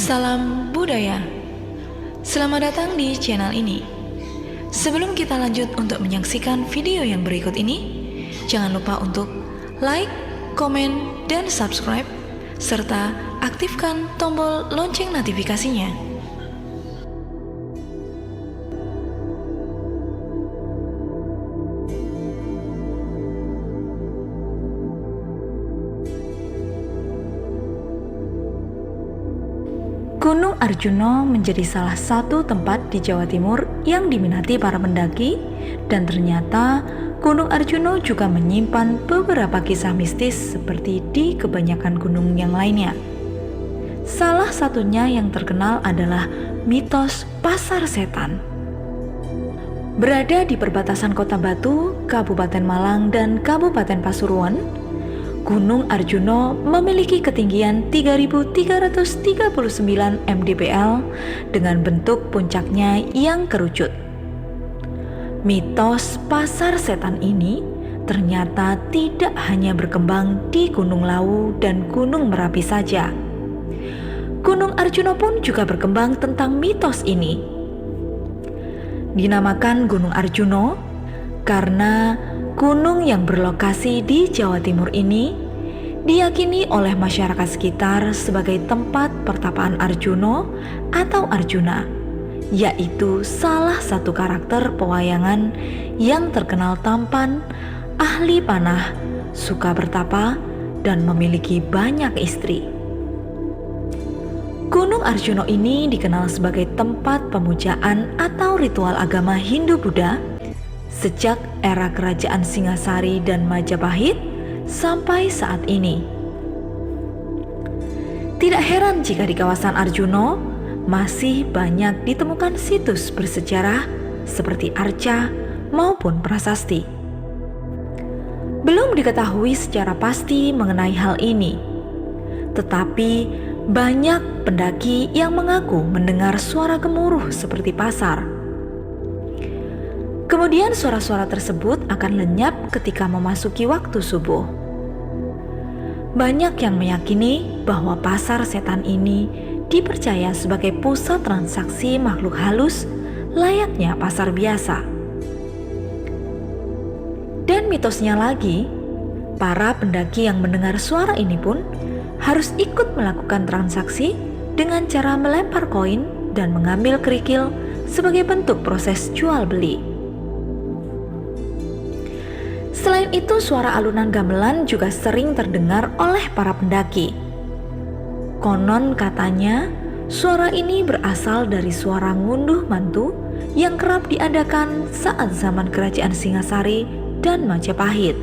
Salam budaya. Selamat datang di channel ini. Sebelum kita lanjut untuk menyaksikan video yang berikut ini, jangan lupa untuk like, komen, dan subscribe, serta aktifkan tombol lonceng notifikasinya. Gunung Arjuna menjadi salah satu tempat di Jawa Timur yang diminati para pendaki, dan ternyata Gunung Arjuna juga menyimpan beberapa kisah mistis seperti di kebanyakan gunung yang lainnya. Salah satunya yang terkenal adalah mitos Pasar Setan. Berada di perbatasan Kota Batu, Kabupaten Malang, dan Kabupaten Pasuruan, Gunung Arjuna memiliki ketinggian 3.339 mdpl dengan bentuk puncaknya yang kerucut. Mitos Pasar Setan ini ternyata tidak hanya berkembang di Gunung Lawu dan Gunung Merapi saja. Gunung Arjuna pun juga berkembang tentang mitos ini. Dinamakan Gunung Arjuna karena gunung yang berlokasi di Jawa Timur ini diyakini oleh masyarakat sekitar sebagai tempat pertapaan Arjuna atau Arjuna, yaitu salah satu karakter pewayangan yang terkenal tampan, ahli panah, suka bertapa, dan memiliki banyak istri. Gunung Arjuna ini dikenal sebagai tempat pemujaan atau ritual agama Hindu-Buddha sejak era kerajaan Singasari dan Majapahit sampai saat ini. Tidak heran jika di kawasan Arjuna masih banyak ditemukan situs bersejarah seperti arca maupun prasasti. Belum diketahui secara pasti mengenai hal ini, tetapi banyak pendaki yang mengaku mendengar suara gemuruh seperti pasar. Kemudian suara-suara tersebut akan lenyap ketika memasuki waktu subuh. Banyak yang meyakini bahwa Pasar Setan ini dipercaya sebagai pusat transaksi makhluk halus layaknya pasar biasa. Dan mitosnya lagi, para pendaki yang mendengar suara ini pun harus ikut melakukan transaksi dengan cara melempar koin dan mengambil kerikil sebagai bentuk proses jual beli. Selain itu, suara alunan gamelan juga sering terdengar oleh para pendaki. Konon katanya, suara ini berasal dari suara ngunduh mantu yang kerap diadakan saat zaman kerajaan Singasari dan Majapahit.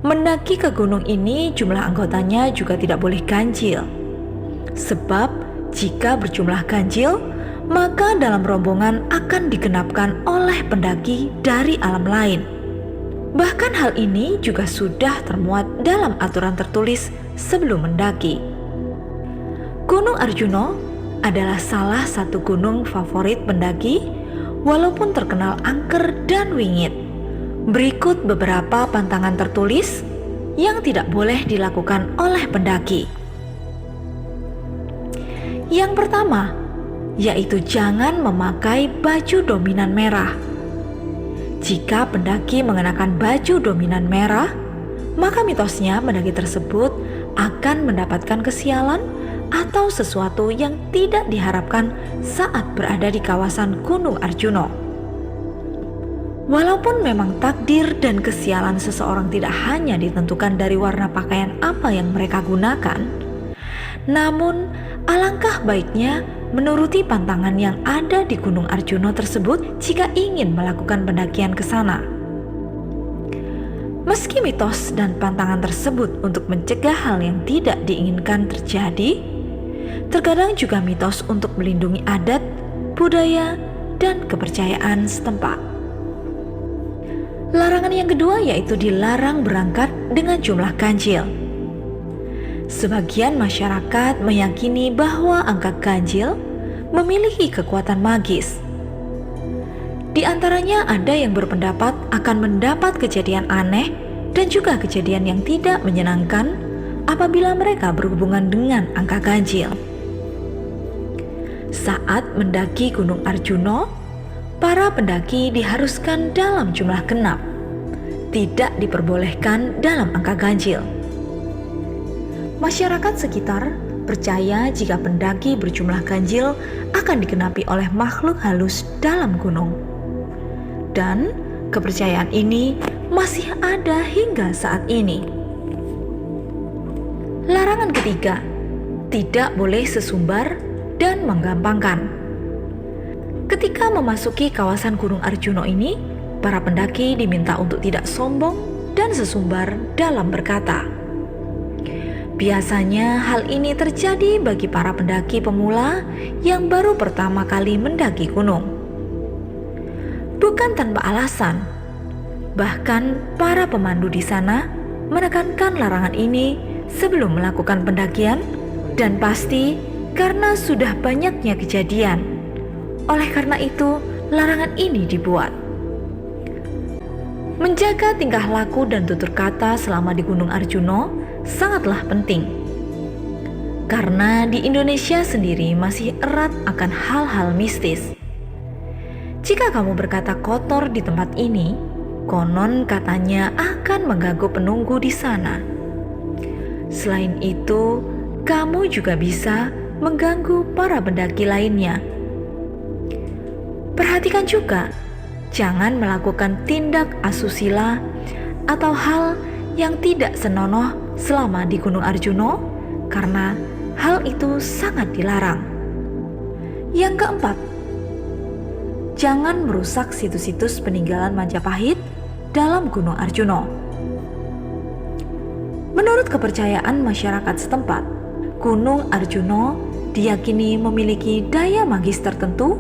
Mendaki ke gunung ini, jumlah anggotanya juga tidak boleh ganjil. Sebab jika berjumlah ganjil, maka dalam rombongan akan digenapkan oleh pendaki dari alam lain. Bahkan hal ini juga sudah termuat dalam aturan tertulis sebelum mendaki. Gunung Arjuna adalah salah satu gunung favorit pendaki, walaupun terkenal angker dan wingit. Berikut beberapa pantangan tertulis yang tidak boleh dilakukan oleh pendaki. Yang pertama, yaitu jangan memakai baju dominan merah. Jika pendaki mengenakan baju dominan merah, maka mitosnya pendaki tersebut akan mendapatkan kesialan atau sesuatu yang tidak diharapkan saat berada di kawasan Gunung Arjuna. Walaupun memang takdir dan kesialan seseorang tidak hanya ditentukan dari warna pakaian apa yang mereka gunakan, namun alangkah baiknya menuruti pantangan yang ada di Gunung Arjuna tersebut jika ingin melakukan pendakian ke sana. Meski mitos dan pantangan tersebut untuk mencegah hal yang tidak diinginkan terjadi, terkadang juga mitos untuk melindungi adat, budaya, dan kepercayaan setempat. Larangan yang kedua yaitu dilarang berangkat dengan jumlah ganjil. Sebagian masyarakat meyakini bahwa angka ganjil memiliki kekuatan magis. Di antaranya ada yang berpendapat akan mendapat kejadian aneh dan juga kejadian yang tidak menyenangkan apabila mereka berhubungan dengan angka ganjil. Saat mendaki Gunung Arjuna, para pendaki diharuskan dalam jumlah genap, tidak diperbolehkan dalam angka ganjil. Masyarakat sekitar percaya jika pendaki berjumlah ganjil akan dikenapi oleh makhluk halus dalam gunung. Dan kepercayaan ini masih ada hingga saat ini. Larangan ketiga, tidak boleh sesumbar dan menggampangkan. Ketika memasuki kawasan Gunung Arjuna ini, para pendaki diminta untuk tidak sombong dan sesumbar dalam berkata. Biasanya hal ini terjadi bagi para pendaki pemula yang baru pertama kali mendaki gunung. Bukan tanpa alasan, bahkan para pemandu di sana menekankan larangan ini sebelum melakukan pendakian, dan pasti karena sudah banyaknya kejadian. Oleh karena itu, larangan ini dibuat. Menjaga tingkah laku dan tutur kata selama di Gunung Arjuna sangatlah penting. Karena di Indonesia sendiri masih erat akan hal-hal mistis. Jika kamu berkata kotor di tempat ini, konon katanya akan mengganggu penunggu di sana. Selain itu, kamu juga bisa mengganggu para pendaki lainnya. Perhatikan juga, jangan melakukan tindak asusila atau hal yang tidak senonoh selama di Gunung Arjuna, karena hal itu sangat dilarang. Yang keempat, jangan merusak situs-situs peninggalan Majapahit dalam Gunung Arjuna. Menurut kepercayaan masyarakat setempat, Gunung Arjuna diyakini memiliki daya magis tertentu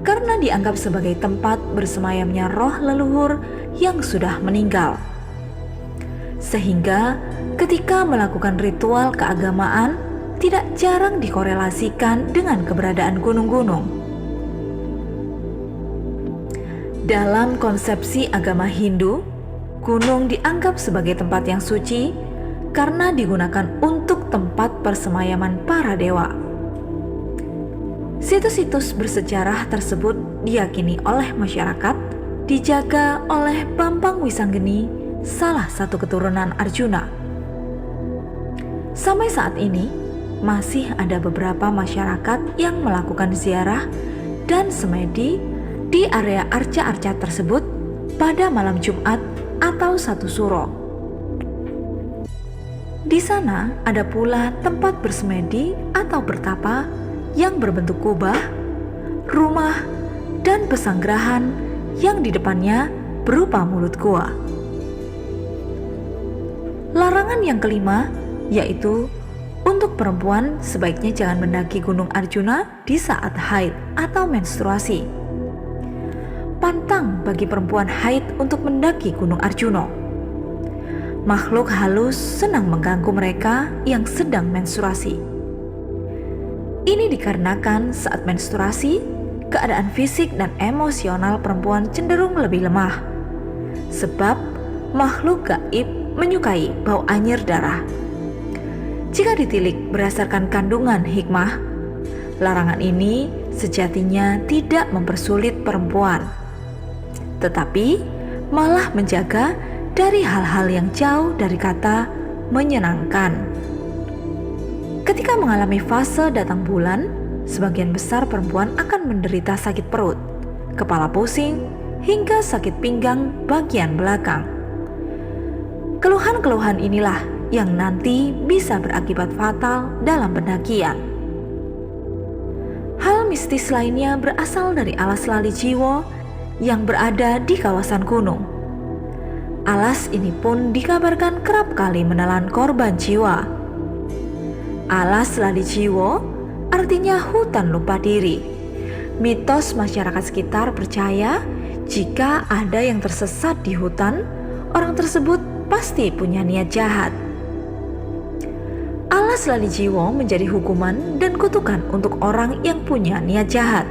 karena dianggap sebagai tempat bersemayamnya roh leluhur yang sudah meninggal. Sehingga ketika melakukan ritual keagamaan, tidak jarang dikorelasikan dengan keberadaan gunung-gunung. Dalam konsepsi agama Hindu, gunung dianggap sebagai tempat yang suci karena digunakan untuk tempat persemayaman para dewa. Situs-situs bersejarah tersebut diyakini oleh masyarakat dijaga oleh Bambang Wisanggeni, salah satu keturunan Arjuna. Sampai saat ini, masih ada beberapa masyarakat yang melakukan ziarah dan semedi di area arca-arca tersebut pada malam Jumat atau Satu Suro. Di sana ada pula tempat bersemedi atau bertapa yang berbentuk kubah, rumah, dan pesanggerahan yang di depannya berupa mulut gua. Larangan yang kelima yaitu untuk perempuan sebaiknya jangan mendaki Gunung Arjuna di saat haid atau menstruasi. Pantang bagi perempuan haid untuk mendaki Gunung Arjuna. Makhluk halus senang mengganggu mereka yang sedang menstruasi. Ini dikarenakan saat menstruasi, keadaan fisik dan emosional perempuan cenderung lebih lemah. Sebab makhluk gaib menyukai bau anyir darah. Jika ditilik berdasarkan kandungan hikmah, larangan ini sejatinya tidak mempersulit perempuan, tetapi malah menjaga dari hal-hal yang jauh dari kata menyenangkan. Ketika mengalami fase datang bulan, sebagian besar perempuan akan menderita sakit perut, kepala pusing, hingga sakit pinggang bagian belakang. Keluhan-keluhan inilah yang nanti bisa berakibat fatal dalam pendakian. Hal mistis lainnya berasal dari alas lali jiwa yang berada di kawasan gunung. Alas ini pun dikabarkan kerap kali menelan korban jiwa. Alas lali jiwa artinya hutan lupa diri. Mitos masyarakat sekitar percaya jika ada yang tersesat di hutan, orang tersebut pasti punya niat jahat. Alas lali jiwa menjadi hukuman dan kutukan untuk orang yang punya niat jahat.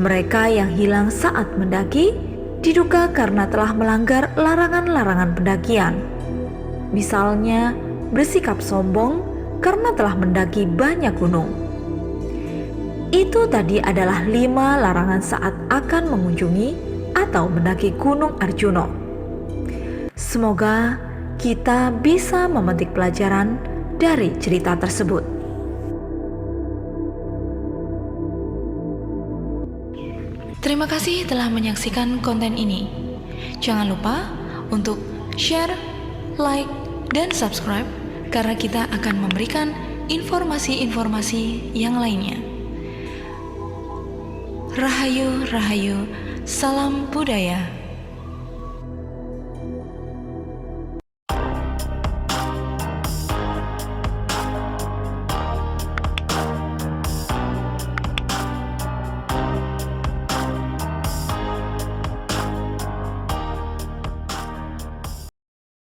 Mereka yang hilang saat mendaki diduga karena telah melanggar larangan-larangan pendakian. Misalnya, bersikap sombong karena telah mendaki banyak gunung. Itu tadi adalah 5 larangan saat akan mengunjungi atau mendaki Gunung Arjuna. Semoga kita bisa memetik pelajaran dari cerita tersebut. Terima kasih telah menyaksikan konten ini. Jangan lupa untuk share, like, dan subscribe karena kita akan memberikan informasi-informasi yang lainnya. Rahayu, Rahayu, salam budaya.